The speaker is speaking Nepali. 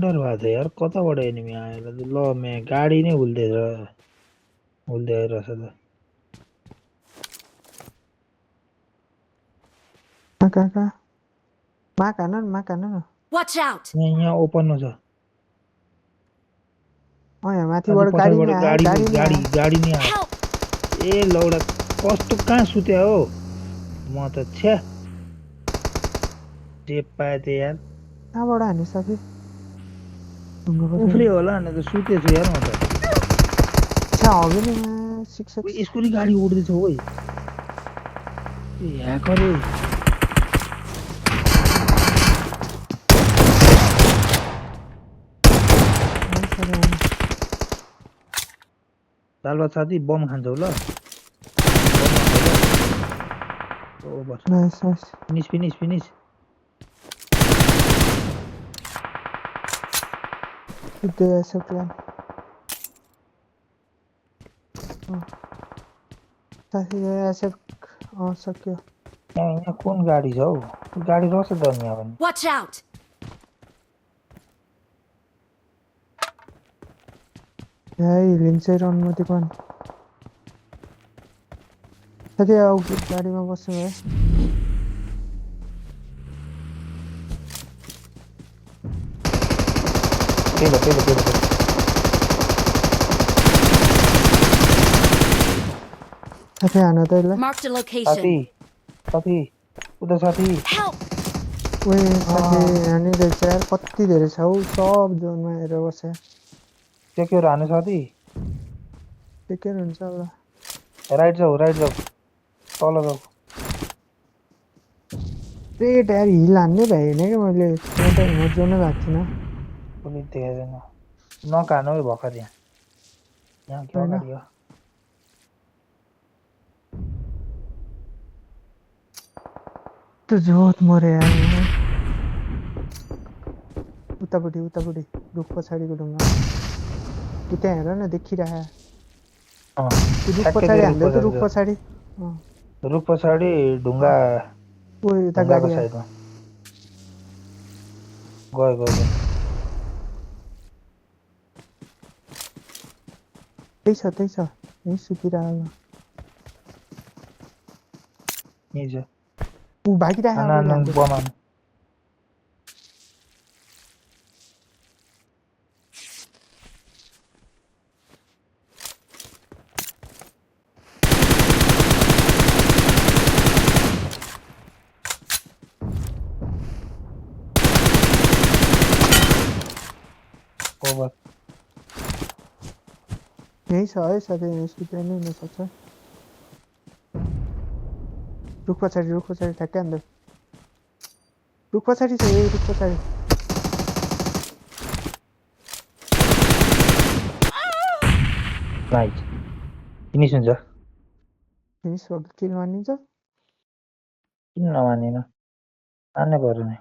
डर भएको थियो यार कताबाट एनिमी आएर ल मैं गाडी नै उल्दै रहेछ त कहाँ माकान Watch out! यहाँ ओपनमा छ यहाँ साथी माथिबाट गाडी पछाडिबाट नै आयो गाडी नै आयो Help! ए लौडा कस्तो कहाँ सुत्या हो म त छ्या जे पाए त्यही यार कहाँबाट हाने साथी उफ्रियो होला अनि त सुतेछु यार म त छ्या हग्यो नि सिक्स यसको नि गाडी उड्दैछ ओइ ए ह्याकर ओइ दालभात साथी बम खान्छौ ल ओभर फिनिस सक्यो यहाँ कुन गाडी छ हौ गाडी रहेछ त नि यहाँ पनि Watch out! लिन्छ रनमती कन साथी गाडीमा बस्नु भयो त्यही साथी हान त यसलाई Marked a location. साथी उता साथी Help! ओए साथी हानिरहेछ यार कति धेरै छ हौ सब जोनमा हेरेर बस्छ टेक्योर हाने साथी के हुन्छ होला राइट जाऊ तल जाऊ रेट यार हिल हान्ने भएन क्या मैले म त जोनै भएको थिइनँ पुलिस देखेदैन नकानु है भर्खर यहाँ के अगाडि हो त्यो जोत मरे यार उतापट्टि रुख पछाडिको ढुङ्गा त्यहाँ हेर न देखिरहे रुख पछाडि हान्दै त रुख पछाडि ढुङ्गा उता गाडी साइडमा गयो त्यही छ यहीँ सुतिरहेको यही छ ऊ भागिरहेको बमान ओभर यही छ है साथै सुत्या नै हुनसक्छ रुख पछाडि ठ्याक्कै हान्दै रुख पछाडि छ रुख पछाडि नाइस फिनिस हुन्छ फिनिस किल मानिन्छ किन नमानिन आनै पर्यो नि